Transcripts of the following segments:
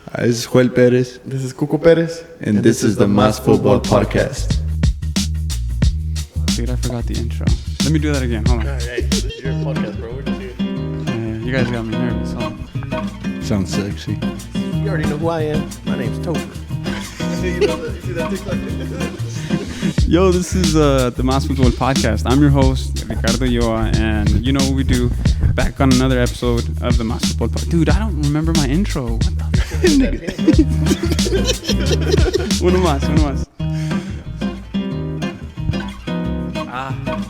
This is Joel Perez. This is Cuco Perez. And this is the Mas Football Podcast. Dude, I forgot the intro. Let me do that again. Hold on. Hey, this is your podcast, bro. We're just here. Yeah, you guys got me nervous. Hold on. Sounds sexy. You already know who I am. My name's Topher. You see that TikTok? Yo, this is the Mas Football Podcast. I'm your host, Ricardo Yoa, and you know what we do. Back on another episode of the Mas Football Podcast. Dude, I don't remember my intro. What the Uno más.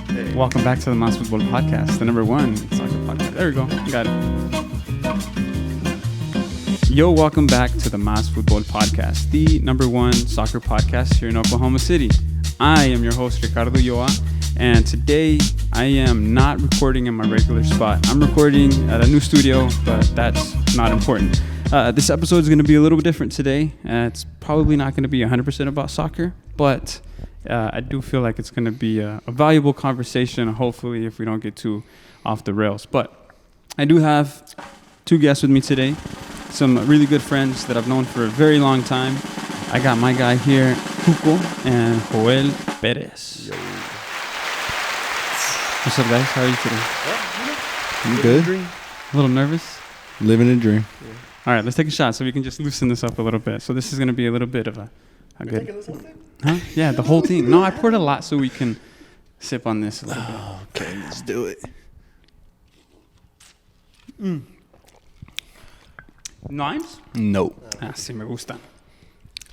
Hey. Welcome back to the Mas Football Podcast, the number one soccer podcast. There we go. Got it. Yo, welcome back to the Mas Football Podcast, the number one soccer podcast here in Oklahoma City. I am your host, Ricardo Yoa, and today I am not recording in my regular spot. I'm recording at a new studio, but that's not important. This episode is going to be a little bit different today. It's probably not going to be 100% about soccer, but I do feel like it's going to be a valuable conversation, hopefully, if we don't get too off the rails. But I do have two guests with me today, some really good friends that I've known for a very long time. I got my guy here, Cuco and Joel Perez. Yo. What's up, guys? How are you today? You good? Dream. A little nervous? Living a dream. Yeah. All right, let's take a shot so we can just loosen this up a little bit. So this is going to be a little bit of a You're good... taking this whole thing? Huh? Yeah, the whole thing. No, I poured a lot so we can sip on this a little bit. Okay, let's do it. Knives? No. Sí me gusta.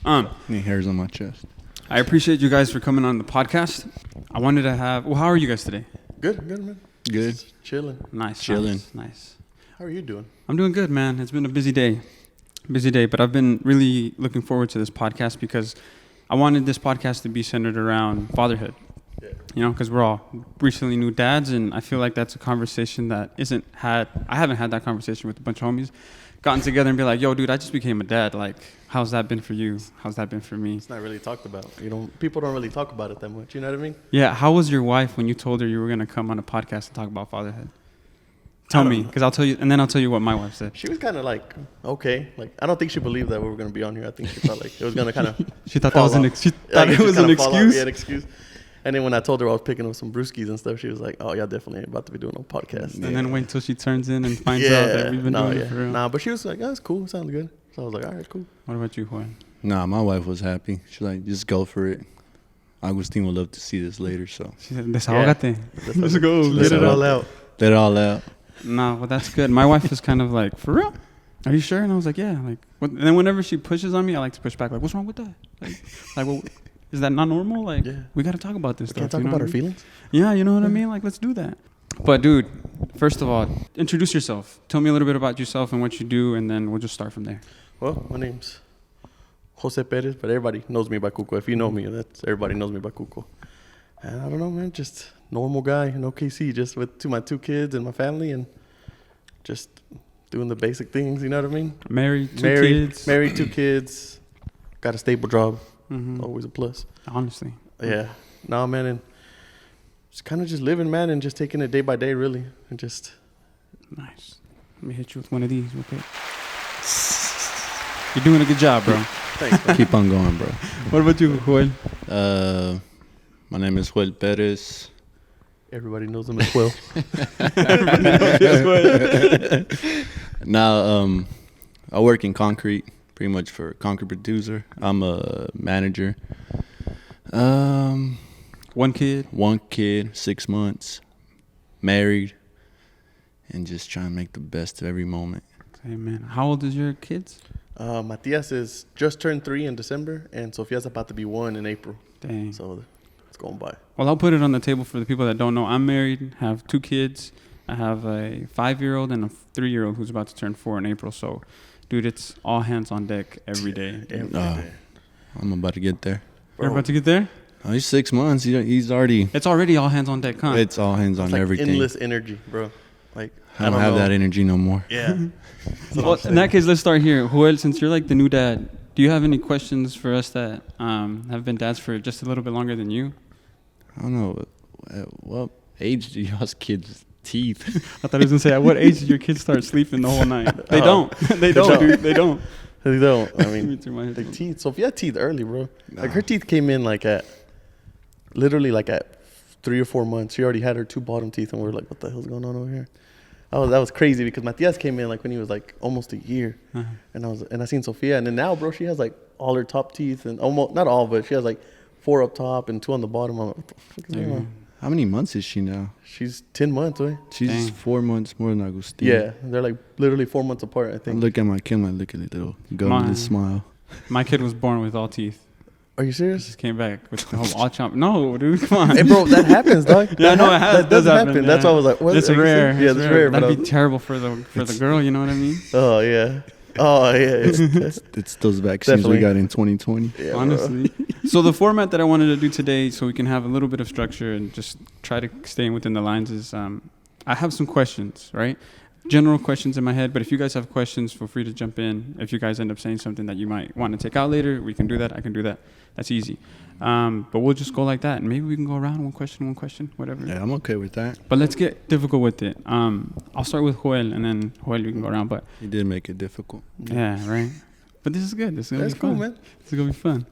Any hairs on my chest. I appreciate you guys for coming on the podcast. I wanted to have... Well, how are you guys today? Good, man. Good. Just chilling. Nice. Chilling. Nice. How are you doing? I'm doing good, man. It's been a busy day. But I've been really looking forward to this podcast because I wanted this podcast to be centered around fatherhood. Yeah. You know, because we're all recently new dads, and I feel like that's a conversation that isn't had. I haven't had that conversation with a bunch of homies. Gotten together and be like, yo, dude, I just became a dad. Like, how's that been for you? How's that been for me? It's not really talked about. People don't really talk about it that much. You know what I mean? Yeah. How was your wife when you told her you were going to come on a podcast and talk about fatherhood? Tell me, because I'll tell you, and then I'll tell you what my wife said. She was kind of like, okay. Like, I don't think she believed that we were going to be on here. I think she thought like it was going to kind of. She thought that was an excuse. Yeah, an excuse. And then when I told her I was picking up some brewskis and stuff, she was like, "Oh, yeah, definitely ain't about to be doing no podcast." And then wait till she turns in and finds out that we've been doing it for real. Nah, but she was like, "Oh, it's cool. It sounds good." So I was like, "All right, cool." What about you, Juan? Nah, my wife was happy. She's like, just go for it. Agustin would love to see this later, so. She said, desahógate. Let's go. Let it all out. Let it all out. No, well, that's good. My wife is kind of like, for real? Are you sure? And I was like, yeah. Like, what? And then whenever she pushes on me, I like to push back. Like, what's wrong with that? Like well, is that not normal? Like, Yeah. we got to talk about this We stuff. can't talk you know about our what I mean? feelings. Yeah, you know what I mean? Like, let's do that. But, dude, first of all, introduce yourself. Tell me a little bit about yourself and what you do, and then we'll just start from there. Well, my name's Jose Perez, but everybody knows me by Cuco. If you know me, everybody knows me by Cuco. And I don't know, man, just normal guy in OKC, just with my two kids and my family, and just doing the basic things. You know what I mean? Married, kids. Married, two kids. Got a stable job. Mm-hmm. Always a plus. Honestly. Yeah. No, man, and just kind of just living, man, and just taking it day by day, really, and just. Nice. Let me hit you with one of these real quick. You're doing a good job, bro. Thanks, man. Keep on going, bro. What about you, Joel? My name is Joel Perez. Everybody knows him as well. Now, I work in concrete, pretty much for a concrete producer. I'm a manager. One kid? 6 months, married, and just trying to make the best of every moment. Hey, man. How old is your kids? Matias is just turned 3 in December, and Sofia's about to be 1 in April. Dang. So it's going by. Well, I'll put it on the table for the people that don't know. I'm married, have 2 kids. I have a 5-year-old and a 3-year-old who's about to turn 4 in April. So, dude, it's all hands on deck every day. Every day. I'm about to get there. You're about to get there? Oh, he's 6 months. He's already. It's already all hands on deck, huh? It's all hands on It's like everything. endless energy, bro. Like I don't have that energy no more. Yeah. Well, in that case, let's start here. Joel, since you're like the new dad, do you have any questions for us that have been dads for just a little bit longer than you? I don't know. At what age do y'all's kids' teeth? I thought he was going to say, at what age did your kids start sleeping the whole night? They don't. They don't, dude. They don't. They don't. I Me mean, too, my the headphones. teeth. Sophia had teeth early, bro. Nah. Like her teeth came in like at 3 or 4 months. She already had her 2 bottom teeth, and we were like, "What the hell's going on over here?" That was crazy because Matias came in like when he was like almost a year, and I seen Sophia, and then now, bro, she has like all her top teeth and almost not all, but she has like 4 up top and 2 on the bottom. I'm like, what the fuck is going on? How many months is she now? She's 10 months, right? She's Dang. 4 months more than Agustin. Yeah, they're like literally 4 months apart, I I think. look at my kid, I look at the little golden smile. My kid was born with all teeth. Are you serious? Just came back with the whole all chomp. No, dude, come on. Hey, bro, that happens, dog. Yeah, I know it has. That does happen. Yeah. That's why I was like, what? It's Are you rare. serious? Yeah, it's rare. But That'd be terrible for the girl. You know what I mean? oh yeah. Oh yeah. It's those vaccines Definitely. we got in 2020. Yeah, bro. Honestly. So the format that I wanted to do today, so we can have a little bit of structure and just try to stay within the lines, is I have some questions, right? General questions in my head, but if you guys have questions, feel free to jump in. If you guys end up saying something that you might want to take out later, we can do that. I can do that. That's easy. But we'll just go like that, and maybe we can go around one question, whatever. Yeah, I'm okay with that. But let's get difficult with it. I'll start with Joel, and then Joel, you can go around. But He did make it difficult. yeah, right. But this is good. This is gonna That's be cool, fun. man. This is gonna be fun.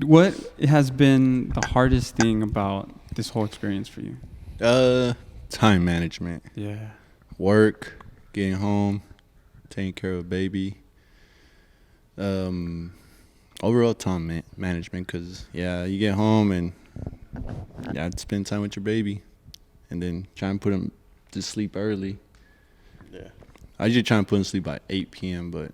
What has been the hardest thing about this whole experience for you? Time management. Yeah. Work, getting home, taking care of a baby. Overall time management, because, yeah, you get home and, yeah, I'd spend time with your baby and then try and put him to sleep early. Yeah. I usually try and put him to sleep by 8 p.m., but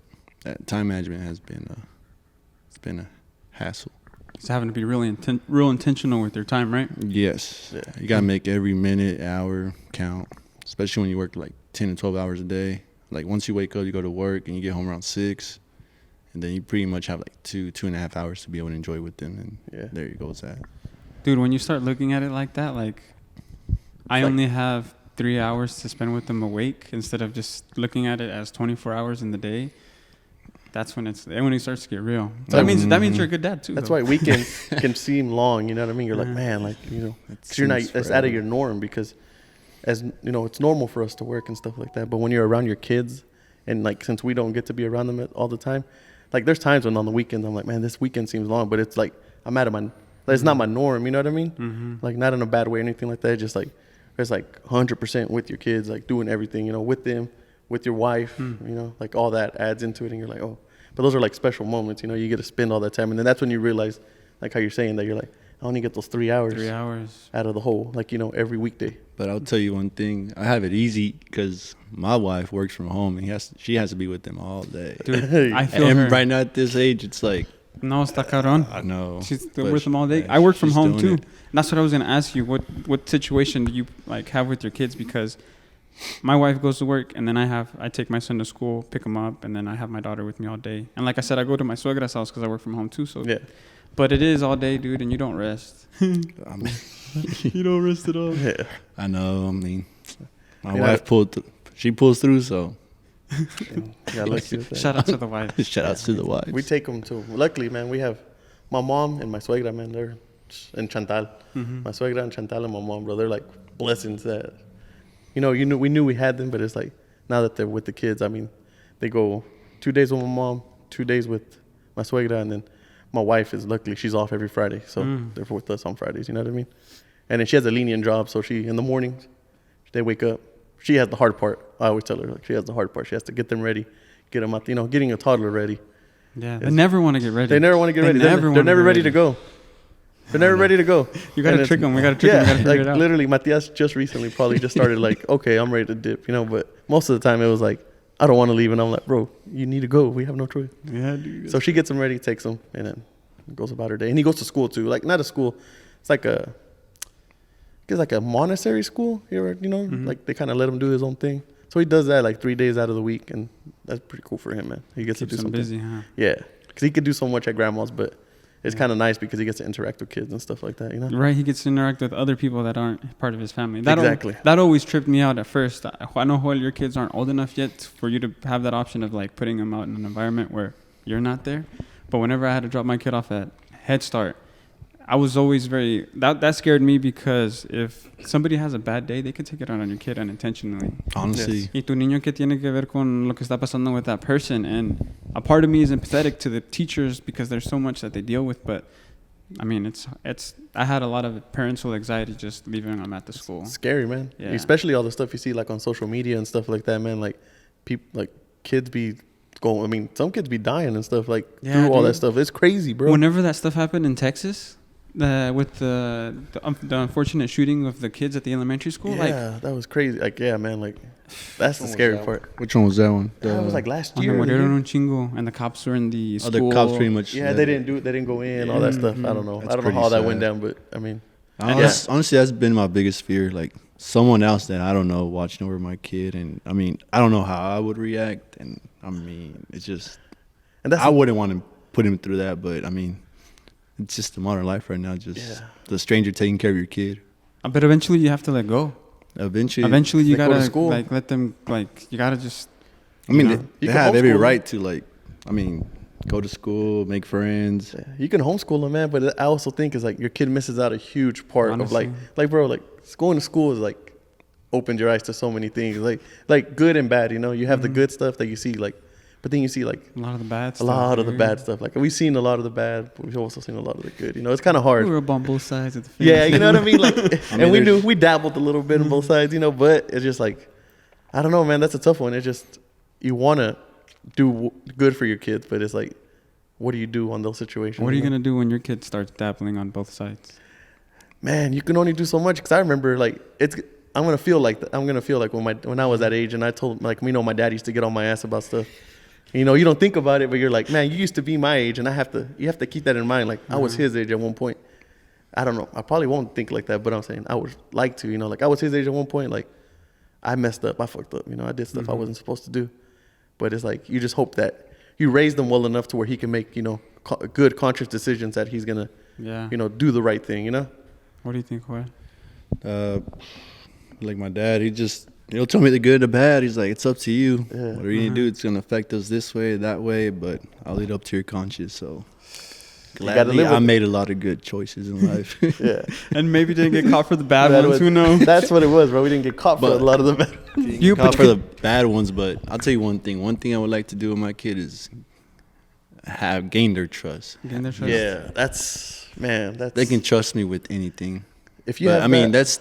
time management has been a hassle. Just having to be really real intentional with your time, right? Yes. Yeah. You got to make every minute, hour count, especially when you work like 10 to 12 hours a day. Like once you wake up, you go to work and you get home around 6, and then you pretty much have like 2.5 hours to be able to enjoy with them, and Yeah. there you go with that. Dude, when you start looking at it like that, like I only have 3 hours to spend with them awake instead of just looking at it as 24 hours in the day. That's when it starts to get real. So that means you're a good dad too. That's though. why weekends can seem long. You know what I mean? You're like, man, like, you know, because you're not. seems That's out of forever. your norm because, as you know, it's normal for us to work and stuff like that. But when you're around your kids, and like since we don't get to be around them all the time, like there's times when on the weekends I'm like, man, this weekend seems long. But it's like I'm out of my. It's not my norm. You know what I mean? Mm-hmm. Like not in a bad way or anything like that. Just like it's like 100% with your kids, like doing everything. You know, with them, with your wife. You know, like all that adds into it, and you're like, oh. But those are like special moments, you know, you get to spend all that time. And then that's when you realize, like how you're saying that you're like, I only get those 3 hours. 3 hours. Out of the whole, like, you know, every weekday. But I'll tell you one thing. I have it easy because my wife works from home, and she has to be with them all day. Dude, I feel And her. right now at this age, it's like, No, está cabrón. I know. She's but with them all day. yeah, I work from she's home doing too. it. And that's what I was gonna ask you. What situation do you like have with your kids? Because my wife goes to work, and then I take my son to school, pick him up, and then I have my daughter with me all day. And like I said, I go to my suegra's house because I work from home too. So Yeah. But it is all day, dude, and you don't rest. I mean, You don't rest at all. Yeah. I know. I mean, my Yeah. wife she pulls through, so Yeah, lucky with that. Shout out to the wife. shout out to the wives. We take them to, luckily, man, we have my mom and my suegra, man, they're in Chantal. Mm-hmm. My suegra and Chantal and my mom, bro, they're like blessings that, you know, we knew we had them, but it's like, now that they're with the kids, I mean, they go 2 days with my mom, 2 days with my suegra, and then my wife is, luckily, she's off every Friday, so they're with us on Fridays, you know what I mean? And then she has a lenient job, so in the mornings, they wake up. She has the hard part. I always tell her, like, she has the hard part. She has to get them ready, get them out, you know, getting a toddler ready. Yeah, they never want to get ready. They never want to get ready. They're wanna never get ready to go. They're never ready to go. You gotta And trick it's- them. We gotta trick them. We gotta figure like it out. literally, Matias just recently probably just started like, okay, I'm ready to dip, you know. But most of the time it was like, I don't want to leave, and I'm like, bro, you need to go. We have no choice. Yeah, dude. So she gets him ready, takes him, and then goes about her day. And he goes to school too. Like not a school, it's like a Montessori school. You know, like they kind of let him do his own thing. So he does that like 3 days out of the week, and that's pretty cool for him, man. He gets Keeps to do them something. busy, huh? Yeah, because he could do so much at grandma's, but it's kind of nice because he gets to interact with kids and stuff like that, you know? Right, he gets to interact with other people that aren't part of his family. Exactly. That always tripped me out at first. I know, Joel, your kids aren't old enough yet for you to have that option of like putting them out in an environment where you're not there. But whenever I had to drop my kid off at Head Start, I was always that scared me because if somebody has a bad day, they could take it out on your kid unintentionally. Honestly. Yes. Y tu niño que tiene que ver con lo que está pasando with that person. And a part of me is empathetic to the teachers because there's so much that they deal with. But I mean, I had a lot of parental anxiety just leaving them at the school. It's scary, man. Yeah. Especially all the stuff you see like on social media and stuff like that, man. Like people, like kids be going. I mean, some kids be dying and stuff like through all that stuff. It's crazy, bro. Whenever that stuff happened in Texas, with the unfortunate shooting of the kids at the elementary school, that was crazy. Like, yeah, man, like that's the scary part. Which one was that one? That was like last year. And the cops were in the school. The cops pretty much. Yeah, they didn't go in, all that stuff. I don't know. I don't know how that went down, but I mean, honestly, that's been my biggest fear. Like someone else that I don't know watching over my kid, and I mean, I don't know how I would react, and I mean, it's just, and I wouldn't want to put him through that, but I mean, it's just the modern life right now. Just the stranger taking care of your kid. But eventually, you have to let go. Eventually, you gotta like let them you gotta just. I mean, they have every right to go to school, make friends. Yeah, you can homeschool them, man. But I also think is like your kid misses out a huge part of like bro, like going to school is like opened your eyes to so many things, like good and bad. You know, you have the good stuff that you see, like, but then you see like a lot of the bad stuff. Like we've seen a lot of the bad, but we've also seen a lot of the good. You know, it's kind of hard. We were on both sides of the fence. Yeah, you know what I mean. Like, and we dabbled a little bit on both sides. You know, but it's just like, I don't know, man. That's a tough one. It's just you want to do good for your kids, but it's like, what do you do on those situations? What are you gonna do when your kid starts dabbling on both sides? Man, you can only do so much. Because I remember, like, I'm gonna feel like when I was that age, and I told, like, my dad used to get on my ass about stuff. You know, you don't think about it, but you're like, man, you used to be my age, and you have to keep that in mind. Like, I was his age at one point. I don't know. I probably won't think like that, but I'm saying I would like to. You know, like I was his age at one point. Like, I messed up. I fucked up. You know, I did stuff I wasn't supposed to do. But it's like you just hope that you raise them well enough to where he can make, you know, good conscious decisions that he's gonna, you know, do the right thing. You know. What do you think, Jorge? Like my dad, he'll tell me the good, the bad. He's like, it's up to you. Yeah. Whatever you need to do, it's gonna affect us this way, that way. But I'll lead up to your conscience. So gladly, I made a lot of good choices in life. Yeah, and maybe didn't get caught for the bad ones. Who knows? That's what it was, bro. We didn't get caught for a lot of the bad. You caught for the bad ones, but I'll tell you one thing. One thing I would like to do with my kid is gain their trust. Yeah, they can trust me with anything. If you, that's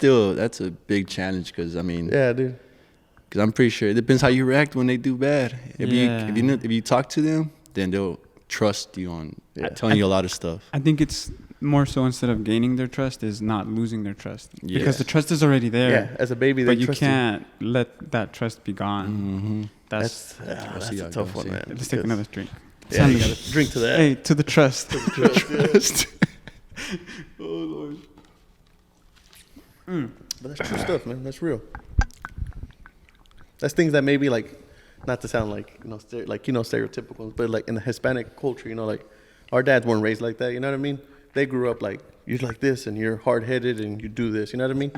a big challenge because yeah, dude. Because I'm pretty sure it depends how you react when they do bad. If you talk to them, then they'll trust you on telling you a lot of stuff. I think it's more so instead of gaining their trust is not losing their trust because the trust is already there. Yeah, as a baby, but you can't let that trust be gone. Mm-hmm. That's a tough one, man. Let's take another drink. Yeah, you gotta drink to that. Hey, to the trust. To the trust. Oh Lord. But that's true stuff, man. That's real. That's things that maybe like, not to sound like stereotypical, but like in the Hispanic culture, you know, like our dads weren't raised like that. You know what I mean? They grew up like you're like this and you're hard headed and you do this. You know what I mean?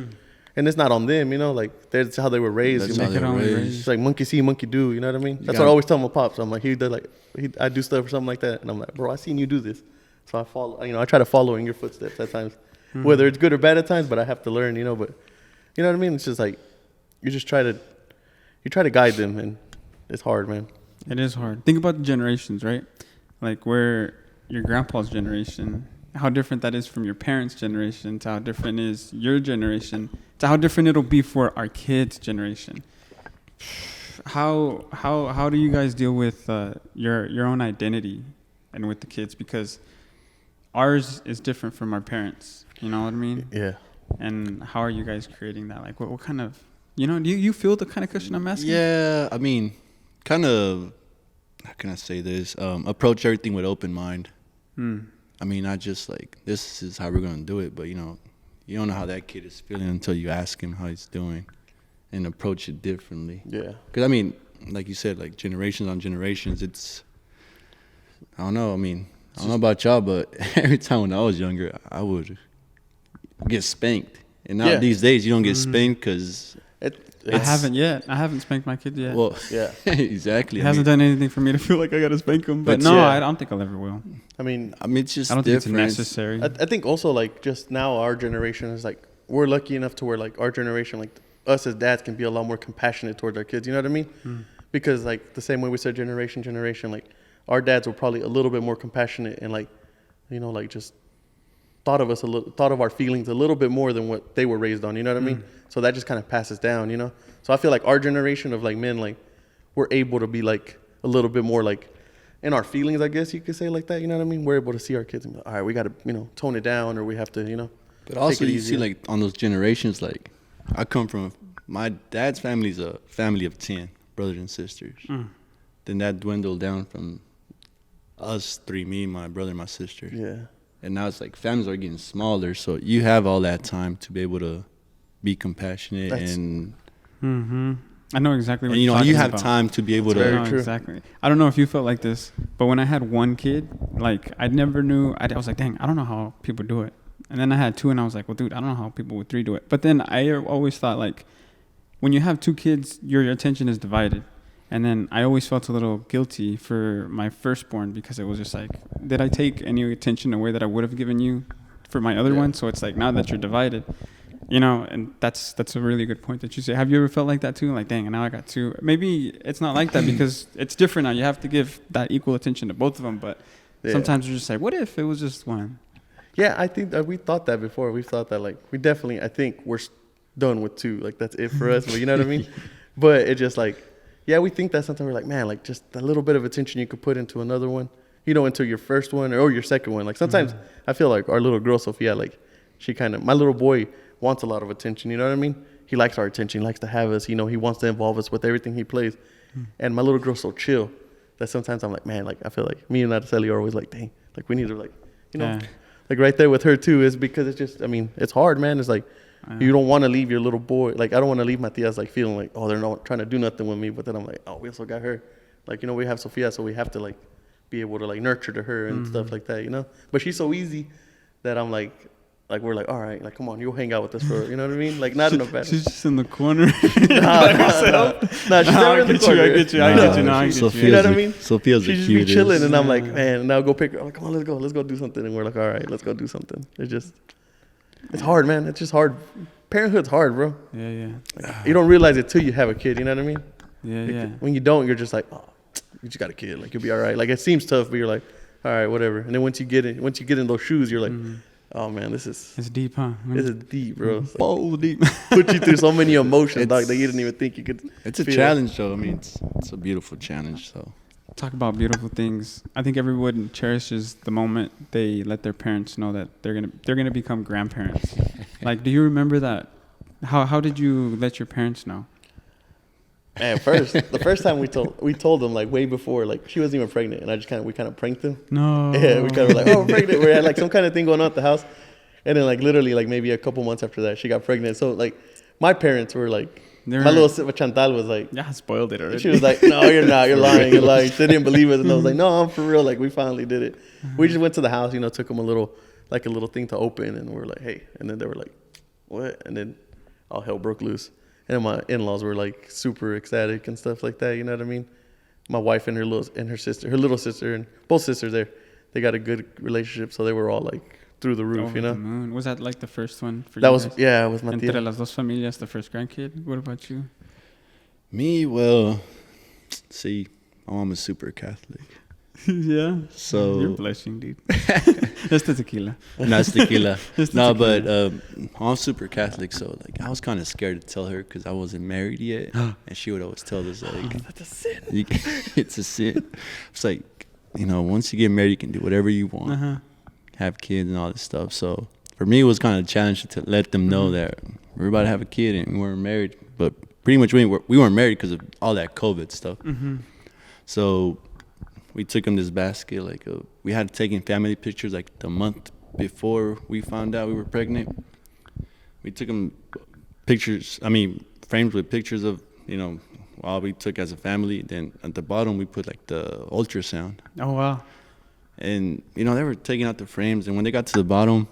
And it's not on them, you know. Like that's how they were raised. That's how they were raised. It's like monkey see, monkey do. You know what I mean? That's what I always tell my pops. I'm like I do stuff or something like that, and I'm like, bro, I seen you do this, so I follow. You know, I try to follow in your footsteps at times. Whether it's good or bad at times, but I have to learn, you know. But you know what I mean? It's just like you try to guide them, and it's hard, man. It is hard. Think about the generations, right? Like where your grandpa's generation, how different that is from your parents' generation, to how different is your generation, to how different it'll be for our kids' generation. How do you guys deal with your own identity and with the kids? Because ours is different from our parents. You know what I mean? Yeah. And how are you guys creating that? Like, what kind of, you know, do you feel the kind of question I'm asking? Yeah, I mean, kind of, how can I say this? Approach everything with open mind. I mean, not just like, this is how we're going to do it, but, you know, you don't know how that kid is feeling until you ask him how he's doing and approach it differently. Yeah. Because, I mean, like you said, like generations on generations, it's, I don't know. I mean, I don't know about y'all, but every time when I was younger, I would get spanked. And now these days, you don't get spanked because I haven't yet. I haven't spanked my kid yet. Well, Yeah. exactly. He hasn't done anything for me to feel like I gotta spank him. But no, I don't think I'll ever will. I mean, it's just I don't think it's different. necessary. I think also like just now our generation is like we're lucky enough to where like our generation, like us as dads, can be a lot more compassionate towards our kids. You know what I mean? Because like the same way we said generation, like our dads were probably a little bit more compassionate and like, you know, like just thought of our feelings a little bit more than what they were raised on. You know what I mean? So that just kind of passes down. You know. So I feel like our generation of like men, like we're able to be like a little bit more like in our feelings, I guess you could say like that. You know what I mean? We're able to see our kids and be like, all right, we got to, you know, tone it down, or we have to, you know. But also you see like on those generations, like I come from, my dad's family's a family of 10 brothers and sisters. Then that dwindled down from us 3, me, my brother, and my sister. Yeah. And now it's like families are getting smaller, so you have all that time to be able to be compassionate and I know exactly what and, you you're know, talking you have about. time to be able to. Very No, true. exactly. I don't know if you felt like this, but when I had one kid, like I never knew. I was like, dang, I don't know how people do it. And then I had 2, and I was like, well, dude, I don't know how people with 3 do it. But then I always thought like, when you have 2 kids, your attention is divided. And then I always felt a little guilty for my firstborn because it was just like, did I take any attention away that I would have given you for my other one? So it's like, now that you're divided, you know, and that's a really good point that you say. Have you ever felt like that too? Like, dang, and now I got 2. Maybe it's not like that because it's different now. You have to give that equal attention to both of them. But sometimes you're just like, what if it was just one? Yeah, I think that we thought that before. We thought that like we definitely. I think we're done with 2. Like that's it for us. But you know what I mean? But it just like. Yeah, we think that sometimes we're like, man, like just a little bit of attention you could put into another one, you know, into your first one or your second one. Like sometimes I feel like our little girl, Sophia, like she my little boy wants a lot of attention. You know what I mean? He likes our attention. He likes to have us. You know, he wants to involve us with everything he plays. And my little girl's so chill that sometimes I'm like, man, like I feel like me and Araceli are always like, dang, like we need to like, you know, like right there with her too is because it's just, I mean, it's hard, man. It's like, you don't want to leave your little boy. Like, I don't want to leave Matias, like, feeling like, oh, they're not trying to do nothing with me. But then I'm like, oh, we also got her. Like, you know, we have Sophia, so we have to, like, be able to, like, nurture to her and stuff like that, you know? But she's so easy that I'm like, we're like, all right, like, come on, you'll hang out with us for, you know what I mean? Like, not in a bad way. She's just in the corner. Nah, she's never in the corner. I get you. Now I get you. You know what I mean? Sophia's She the just be cutest. chilling, and I'm like, man, and I'll go pick her. I'm like, come on, let's go do something. And we're like, all right, let's go do something. It's hard, man. It's just hard. Parenthood's hard, bro. Yeah. Like, you don't realize it till you have a kid. You know what I mean? Yeah. When you don't, you're just like, oh, you just got a kid. Like you'll be all right. Like it seems tough, but you're like, all right, whatever. And then once you get in those shoes, you're like, oh man, it's deep, huh? This is deep, bro. It's like, Oh, deep. put you through so many emotions, dog, that you didn't even think you could. It's a feel. challenge, though. I mean, it's a beautiful challenge. So Talk about beautiful things. I think everyone cherishes the moment they let their parents know that they're gonna become grandparents. Like, do you remember that? How did you let your parents know? Man, the first time we told them like way before, like she wasn't even pregnant, and we kind of pranked them. No. Yeah, we kind of were like, oh, we're pregnant. We had like some kind of thing going on at the house, and then like literally like maybe a couple months after that, she got pregnant. So like my parents were like, my little Chantal was like, Yeah, I spoiled it already. she was like, no, you're not. You're lying. You're lying. They didn't believe us, and I was like, no, I'm for real. Like we finally did it. We just went to the house, you know, took them a little thing to open, and we were like, hey, and then they were like, what? And then all hell broke loose. And my in-laws were like super ecstatic and stuff like that. You know what I mean? My wife and her little sister, and both sisters there, they got a good relationship. So they were all like through the roof, Over you know? the moon. Was that like the first one for That you was, guys? yeah, it was my Entre tia. las dos familias, the first grandkid. What about you? me, well, see, my mom is super Catholic. Yeah. So You're blushing, dude. That's the tequila. Not tequila. Just the No, tequila. but I'm super Catholic, so like I was kind of scared to tell her because I wasn't married yet, and she would always tell us like, That's a sin. it's a sin. It's like, you know, once you get married, you can do whatever you want, have kids and all this stuff. So for me, it was kind of a challenge to let them know that we're about to have a kid and we weren't married, but pretty much we weren't married because of all that COVID stuff. So we took them this basket. Like we had taken family pictures like the month before we found out we were pregnant. We took them frames with pictures of, you know, all we took as a family. Then at the bottom we put like the ultrasound. Oh, wow. And, you know, they were taking out the frames. And when they got to the bottom,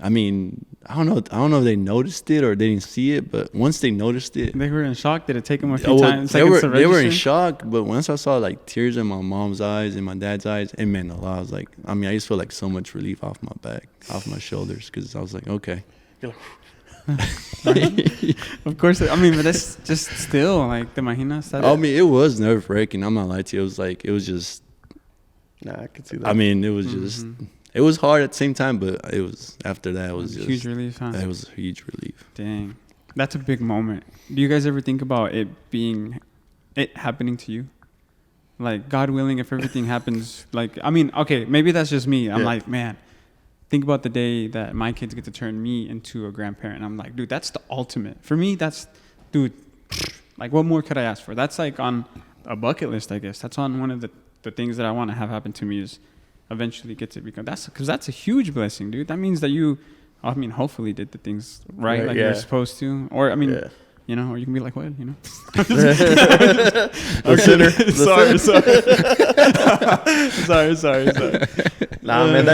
I mean, I don't know if they noticed it or they didn't see it, but once they noticed it, They were in shock. Did it take them a few times? they were in shock. But once I saw like tears in my mom's eyes and my dad's eyes, it meant a lot. I was like, I mean, I just feel like so much relief off my back, off my shoulders, because I was like, okay. Of course. I mean, but that's just still like, ¿te imaginas? I mean, it was nerve wracking. I'm not lying to you. It was just. Nah, I could see that. I mean, it was just. It was hard at the same time, but it was after that. It was just huge relief, huh? It was a huge relief. Dang, that's a big moment. Do you guys ever think about it happening to you? Like, God willing, if everything happens, like, I mean, okay, maybe that's just me. I'm like, man, think about the day that my kids get to turn me into a grandparent. I'm like, dude, that's the ultimate. For me, dude, like, what more could I ask for? That's like on a bucket list, I guess. That's on one of the things that I want to have happen to me is eventually get to become. Because that's a huge blessing, dude. That means that you, I mean, hopefully did the things right, like you're supposed to. Or, I mean, you know, or you can be like, what, you know? Sorry. Nah, man,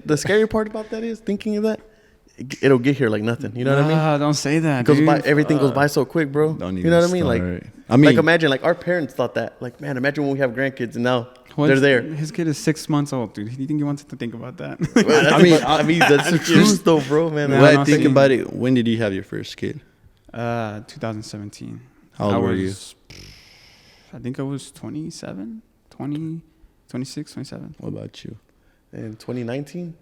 the scary part about that is thinking of that, it'll get here like nothing. You know what I mean? Don't say that, everything goes by so quick, bro. Don't even you know what I mean? start. Like imagine, like, our parents thought that. Like, man, imagine when we have grandkids and now they're there. His kid is 6 months old, dude. Do you think he wants to think about that? I mean, that's the truth, though, bro, man. When I think about it, when did you have your first kid? 2017. How old were you? I think I was 27, 20, 26, 27. What about you? In 2019?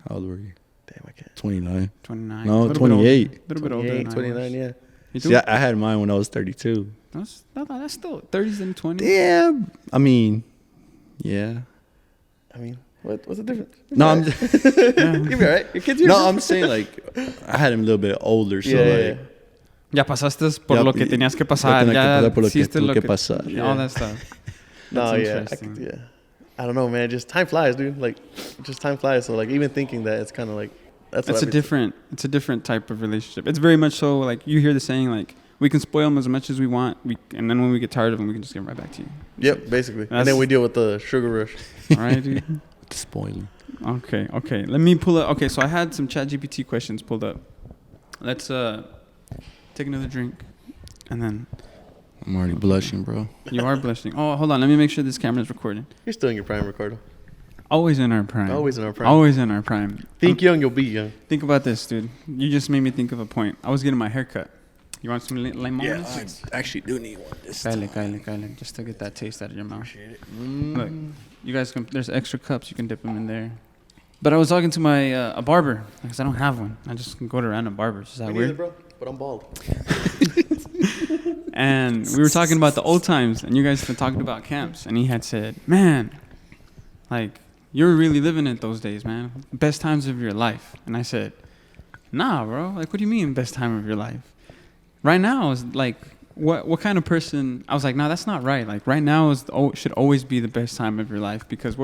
How old were you? Damn, I can't. 29. 29. No, 28. A little bit older. 29, yeah. See, I had mine when I was 32. That's still 30s and 20s. Yeah, I mean, yeah. I mean, what's the difference? No, I'm You'll be all right. Your kids are No, I'm saying, like, I had him a little bit older, so like. Ya pasaste por lo que tenías que pasar. Ya hiciste lo que pasar. All that stuff. No, yeah. I don't know, man. Just time flies, dude. Like, just time flies. So, like, even thinking that, it's kind of like, it's a different type of relationship. It's very much so, like, you hear the saying, like, we can spoil them as much as we want, and then when we get tired of them, we can just give them right back to you. Yep, basically. And then we deal with the sugar rush. All right, dude. Spoiling. Okay. Let me pull up. Okay, so I had some ChatGPT questions pulled up. Let's take another drink, and then. I'm already blushing, bro. You are blushing. Oh, hold on. Let me make sure this camera is recording. You're still in your prime, Ricardo. Always in our prime. Always in our prime. Always in our prime. Think young, you'll be young. Think about this, dude. You just made me think of a point. I was getting my hair cut. You want some lemon? Yeah, I actually do need one this time. Kylie, just to get that taste out of your mouth. Look, you guys can. There's extra cups. You can dip them in there. But I was talking to my a barber because I don't have one. I just can go to random barbers. Is that weird? Either, bro, but I'm bald. And we were talking about the old times, and you guys were talking about camps, and he had said, "Man, like you were really living it those days, man. Best times of your life." And I said, "Nah, bro. Like, what do you mean best time of your life? Right now is like what kind of person?" I was like, "No, that's not right. Like right now should always be the best time of your life because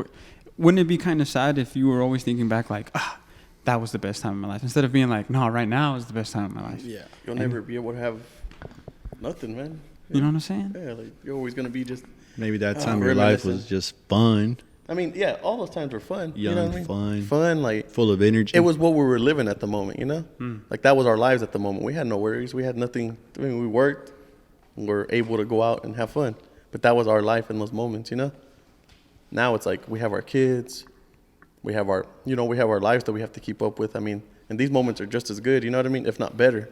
wouldn't it be kind of sad if you were always thinking back like, that was the best time of my life instead of being like, no, right now is the best time of my life." Yeah, you'll never be able to have nothing, man. You know what I'm saying? Yeah, like you're always gonna be just. Maybe that time of your life was just fun. I mean, yeah, all those times were fun. Young, you know what I mean? fun, like full of energy. It was what we were living at the moment, you know. Like that was our lives at the moment. We had no worries. We had nothing. I mean, we worked. And we're able to go out and have fun. But that was our life in those moments, you know. Now it's like we have our kids. We have our lives that we have to keep up with. I mean, and these moments are just as good, you know what I mean, if not better,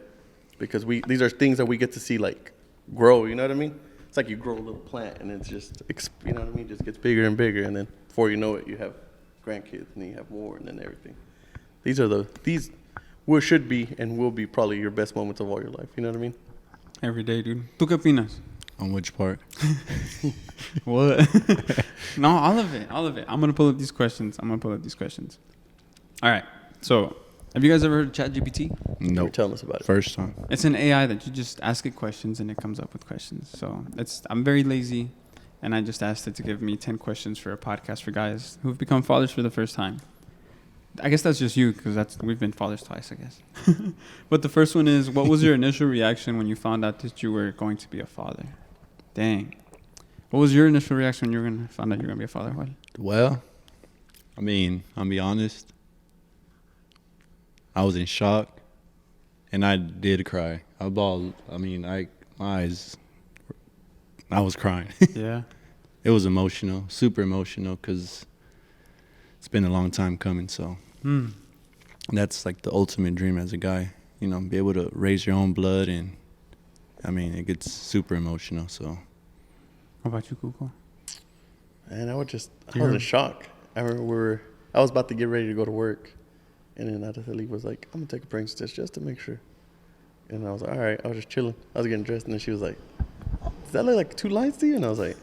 because these are things that we get to see like grow. You know what I mean? It's like you grow a little plant and it's just, you know what I mean, just gets bigger and bigger, and then before you know it, you have grandkids and then you have more and then everything. These should be and will be probably your best moments of all your life. You know what I mean? Every day, dude. ¿Tú qué opinas? On which part? What? No, all of it. I'm going to pull up these questions. All right. So, have you guys ever heard of ChatGPT? No. You're telling us about it. First time. It's an AI that you just ask it questions and it comes up with questions. So, I'm very lazy, and I just asked it to give me 10 questions for a podcast for guys who've become fathers for the first time. I guess that's just you, because we've been fathers twice, I guess. But the first one is, what was your initial reaction when you found out that you were going to be a father? Dang. What was your initial reaction when you found out you were going to be a father? What? Well, I mean, I'll be honest. I was in shock, and I did cry. I bawled. I mean, my eyes. I was crying. Yeah. It was emotional, super emotional, because it's been a long time coming. So that's like the ultimate dream as a guy. You know, be able to raise your own blood, and I mean, it gets super emotional. So. How about you, Cuco? And I was in shock. I remember I was about to get ready to go to work, and then Natalie was like, "I'm gonna take a pregnancy test just to make sure." And I was like, "All right." I was just chilling. I was getting dressed, and then she was like, "Does that look like 2 lines to you?" And I was like,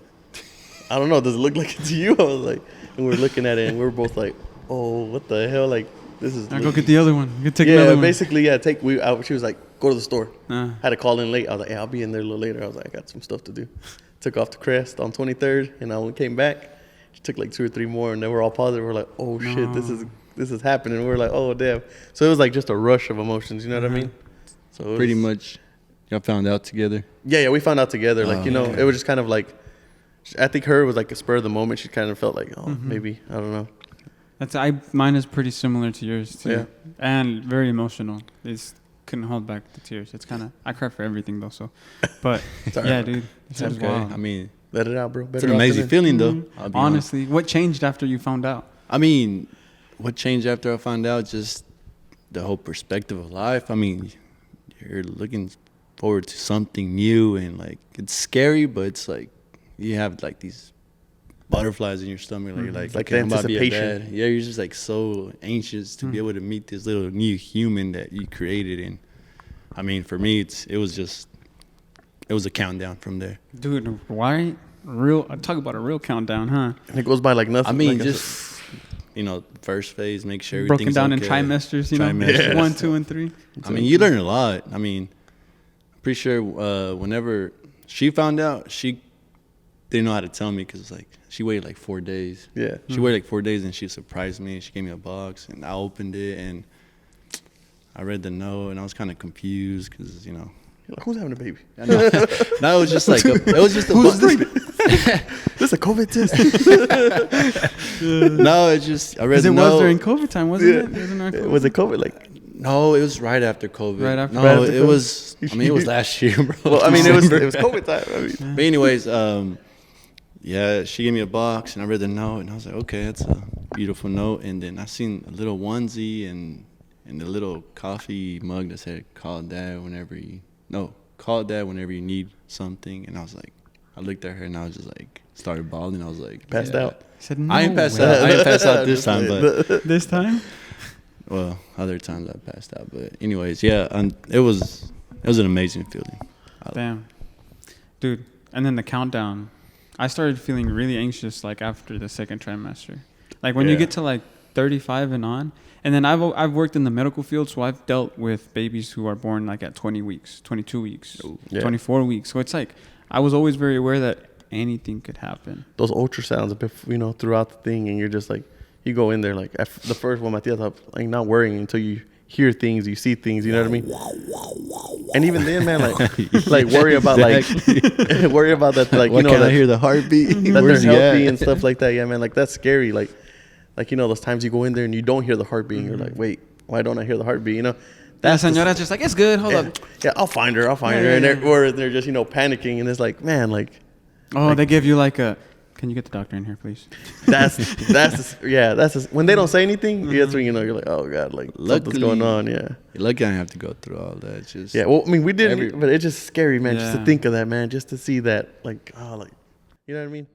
"I don't know. Does it look like it to you?" I was like, and we were looking at it, and we were both like, "Oh, what the hell? Like, this is." I'll go get the other one. You can take another one. Basically, yeah. She was like, "Go to the store." Had to call in late. I was like, "Yeah, I'll be in there a little later." I was like, "I got some stuff to do." Took off to Crest on 23rd, and I came back. She took like 2 or 3 more, and they were all positive. We're like, "Oh shit, this is happening." And we're like, "Oh damn!" So it was like just a rush of emotions. You know what I mean? So pretty much, y'all found out together. Yeah, we found out together. Like it was just kind of like, I think her was like a spur of the moment. She kind of felt like, maybe I don't know. Mine is pretty similar to yours too, yeah, and very emotional. Couldn't hold back the tears. It's kind of, I cry for everything though. So, but yeah, dude, it's okay. wild. I mean, let it out, bro. It's an amazing feeling though. Honestly, what changed after you found out? I mean, what changed after I found out? Just the whole perspective of life. I mean, you're looking forward to something new, and like it's scary, but it's like you have like these butterflies in your stomach. Like like okay, the anticipation. Yeah, you're just like so anxious to be able to meet this little new human that you created. And I mean, for me, it was a countdown from there. Dude, why talk about a real countdown, huh? And it goes by like nothing. I mean, like just first phase, make sure broken everything's down okay. in trimesters, you know, Trimesters. 1, 2, and 3. I mean, you learn a lot. I mean, I'm pretty sure whenever she found out, she didn't know how to tell me, because like she waited like 4 days. Yeah, she waited like 4 days, and she surprised me. She gave me a box, and I opened it, and I read the note, and I was kind of confused because You're like, who's having a baby? No, it was just like it was just a who's this? This a COVID test? No, it's just I read the note. It was during COVID time, wasn't it? Was it COVID? Like, no, it was right after COVID. Right after. No, right after it COVID? was. I mean, it was last year, bro. Well, I mean, it was COVID time. I mean. But anyways, yeah, she gave me a box, and I read the note, and I was like, okay, that's a beautiful note. And then I seen a little onesie and a little coffee mug that said, call dad whenever you need something. And I was like, I looked at her, and I was just like, started bawling. I was like, passed out. I said, no I ain't passed out. I ain't passed out this time, but this time? Well, other times I passed out. But anyways, yeah, it was an amazing feeling. Damn. Dude, and then the countdown. I started feeling really anxious like after the 2nd trimester. Like when you get to like 35 and on. And then I've worked in the medical field, so I've dealt with babies who are born like at 20 weeks, 22 weeks, 24 weeks. So it's like I was always very aware that anything could happen. Those ultrasounds, throughout the thing, and you're just like, you go in there like the first one, my tia thought, like not worrying until you hear things, you see things, you know what I mean? And even then, man, like worry about that, like why can't I hear the heartbeat? That they're healthy and stuff like that. Yeah, man, like that's scary. Like those times you go in there and you don't hear the heartbeat, and you're like, wait, why don't I hear the heartbeat? You know, that señora's just like, it's good. Hold up. Yeah, I'll find her. And they're just panicking, and it's like, man, like, they give you like a, can you get the doctor in here, please? That's when they don't say anything. That's when you're like, oh god, like something's going on. Yeah, you're lucky I didn't have to go through all that. Just well, I mean, we didn't, but it's just scary, man. Just to think of that, man. Just to see that, like, you know what I mean?